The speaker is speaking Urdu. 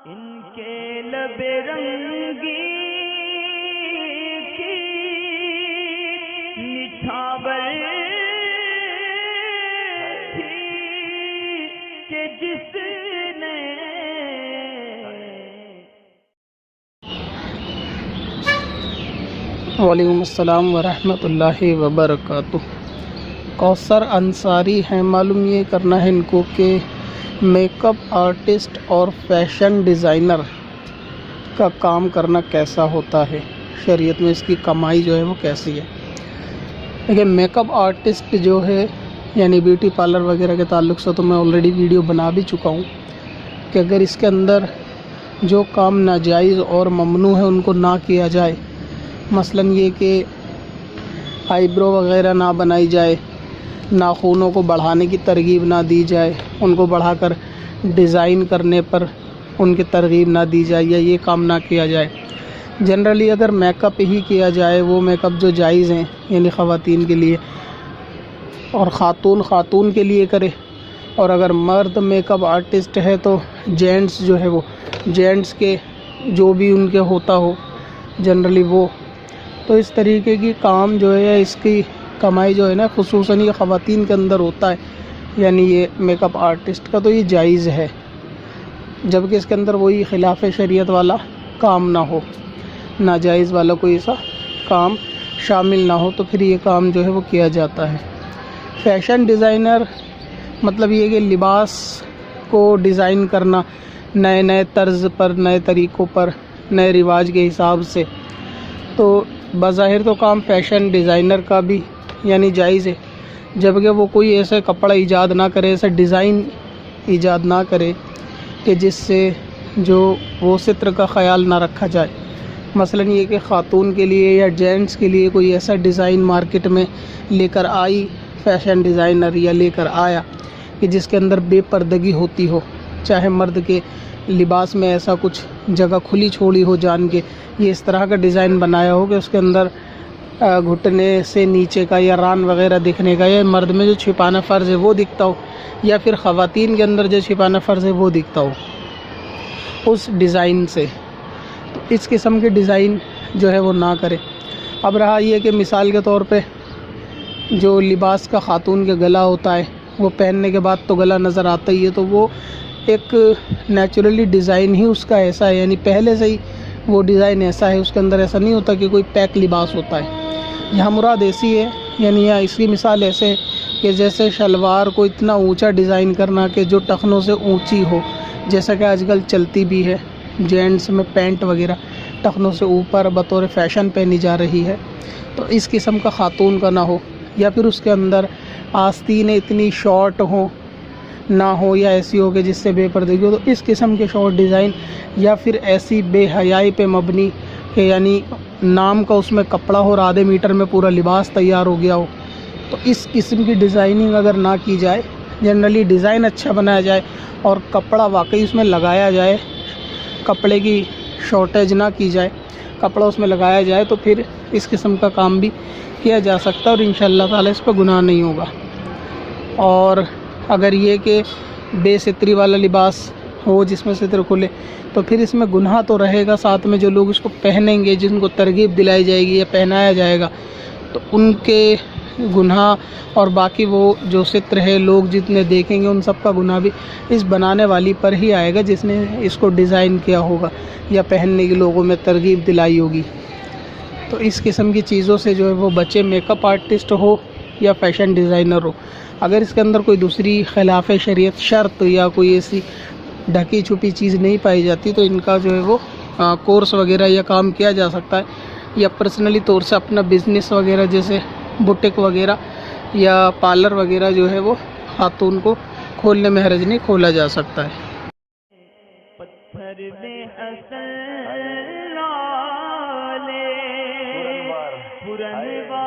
ان کے لب رنگی کی نچھاور تھی کہ جس نے وعلیکم السلام ورحمۃ اللہ وبرکاتہ۔ کوثر انصاری ہیں، معلوم یہ کرنا ہے ان کو کہ میک اپ آرٹسٹ اور فیشن ڈیزائنر کا کام کرنا کیسا ہوتا ہے، شریعت میں اس کی کمائی جو ہے وہ کیسی ہے۔ دیکھیں، میک اپ آرٹسٹ جو ہے یعنی بیوٹی پارلر وغیرہ کے تعلق سے تو میں آلریڈی ویڈیو بنا بھی چکا ہوں کہ اگر اس کے اندر جو کام ناجائز اور ممنوع ہے ان کو نہ کیا جائے، مثلاً یہ کہ آئی برو وغیرہ نہ بنائی جائے، ناخنوں کو بڑھانے کی ترغیب نہ دی جائے، ان کو بڑھا کر ڈیزائن کرنے پر ان کی ترغیب نہ دی جائے، یا یہ کام نہ کیا جائے۔ جنرلی اگر میک اپ ہی کیا جائے، وہ میک اپ جو جائز ہیں یعنی خواتین کے لیے، اور خاتون کے لیے کرے، اور اگر مرد میک اپ آرٹسٹ ہے تو جینٹس جو ہے وہ جینٹس کے جو بھی ان کے ہوتا ہو جنرلی وہ، تو اس طریقے کی کام جو ہے اس کی کمائی جو ہے نا، خصوصاً یہ خواتین کے اندر ہوتا ہے، یعنی یہ میک اپ آرٹسٹ کا تو یہ جائز ہے، جبکہ اس کے اندر وہی خلاف شریعت والا کام نہ ہو، ناجائز والا کوئی ایسا کام شامل نہ ہو، تو پھر یہ کام جو ہے وہ کیا جاتا ہے۔ فیشن ڈیزائنر مطلب یہ کہ لباس کو ڈیزائن کرنا نئے نئے طرز پر، نئے طریقوں پر، نئے رواج کے حساب سے، تو بظاہر تو کام فیشن ڈیزائنر کا بھی یعنی جائز ہے، جبکہ وہ کوئی ایسے کپڑا ایجاد نہ کرے، ایسے ڈیزائن ایجاد نہ کرے کہ جس سے جو وہ ستر کا خیال نہ رکھا جائے۔ مثلاً یہ کہ خاتون کے لیے یا جینٹس کے لیے کوئی ایسا ڈیزائن مارکیٹ میں لے کر آئی فیشن ڈیزائنر یا لے کر آیا کہ جس کے اندر بے پردگی ہوتی ہو، چاہے مرد کے لباس میں ایسا کچھ جگہ کھلی چھوڑی ہو جان کے، یہ اس طرح کا ڈیزائن بنایا ہو کہ اس کے اندر گھٹنے سے نیچے کا یا ران وغیرہ دکھنے کا، یا مرد میں جو چھپانا فرض ہے وہ دکھتا ہو، یا پھر خواتین کے اندر جو چھپانا فرض ہے وہ دکھتا ہو اس ڈیزائن سے، تو اس قسم کے ڈیزائن جو ہے وہ نہ کرے۔ اب رہا یہ کہ مثال کے طور پہ جو لباس کا خاتون کے گلا ہوتا ہے، وہ پہننے کے بعد تو گلا نظر آتا ہی ہے، تو وہ ایک نیچرلی ڈیزائن ہی اس کا ایسا ہے، یعنی پہلے سے ہی وہ ڈیزائن ایسا ہے، اس کے اندر ایسا نہیں ہوتا کہ کوئی پیک لباس ہوتا ہے۔ یہاں مراد ایسی ہے، یعنی یہاں اس کی مثال ایسے ہے کہ جیسے شلوار کو اتنا اونچا ڈیزائن کرنا کہ جو ٹخنوں سے اونچی ہو، جیسا کہ آج کل چلتی بھی ہے جینٹس میں پینٹ وغیرہ ٹخنوں سے اوپر بطور فیشن پہنی جا رہی ہے، تو اس قسم کا خاتون کا نہ ہو، یا پھر اس کے اندر آستینیں اتنی شارٹ ہوں نہ ہو، یا ایسی ہو کہ جس سے بے پردگی ہو، تو اس قسم کے شارٹ ڈیزائن، یا پھر ایسی بے حیائی پہ مبنی کہ یعنی نام کا اس میں کپڑا ہو اور آدھے میٹر میں پورا لباس تیار ہو گیا ہو، تو اس قسم کی ڈیزائننگ اگر نہ کی جائے، جنرلی ڈیزائن اچھا بنایا جائے اور کپڑا واقعی اس میں لگایا جائے، کپڑے کی شارٹیج نہ کی جائے، کپڑا اس میں لگایا جائے، تو پھر اس قسم کا کام بھی کیا جا سکتا ہے اور انشاءاللہ تعالی اس پہ گناہ نہیں ہوگا۔ اور اگر یہ کہ بے ستری والا لباس ہو جس میں ستر کھلے، تو پھر اس میں گناہ تو رہے گا، ساتھ میں جو لوگ اس کو پہنیں گے، جن کو ترغیب دلائی جائے گی یا پہنایا جائے گا، تو ان کے گناہ، اور باقی وہ جو ستر ہے لوگ جتنے دیکھیں گے ان سب کا گناہ بھی اس بنانے والی پر ہی آئے گا جس نے اس کو ڈیزائن کیا ہوگا یا پہننے کی لوگوں میں ترغیب دلائی ہوگی۔ تو اس قسم کی چیزوں سے جو ہے وہ بچے، میک اپ آرٹسٹ ہو یا فیشن ڈیزائنر ہو۔ اگر اس کے اندر کوئی دوسری خلاف شریعت شرط یا کوئی ایسی ڈھکی چھپی چیز نہیں پائی جاتی، تو ان کا جو ہے وہ کورس وغیرہ یا کام کیا جا سکتا ہے، یا پرسنلی طور سے اپنا بزنس وغیرہ جیسے بوٹک وغیرہ یا پارلر وغیرہ جو ہے وہ خاتون کو کھولنے میں حرج نہیں، کھولا جا سکتا ہے۔ پتھر میں حسن لالے پرنوار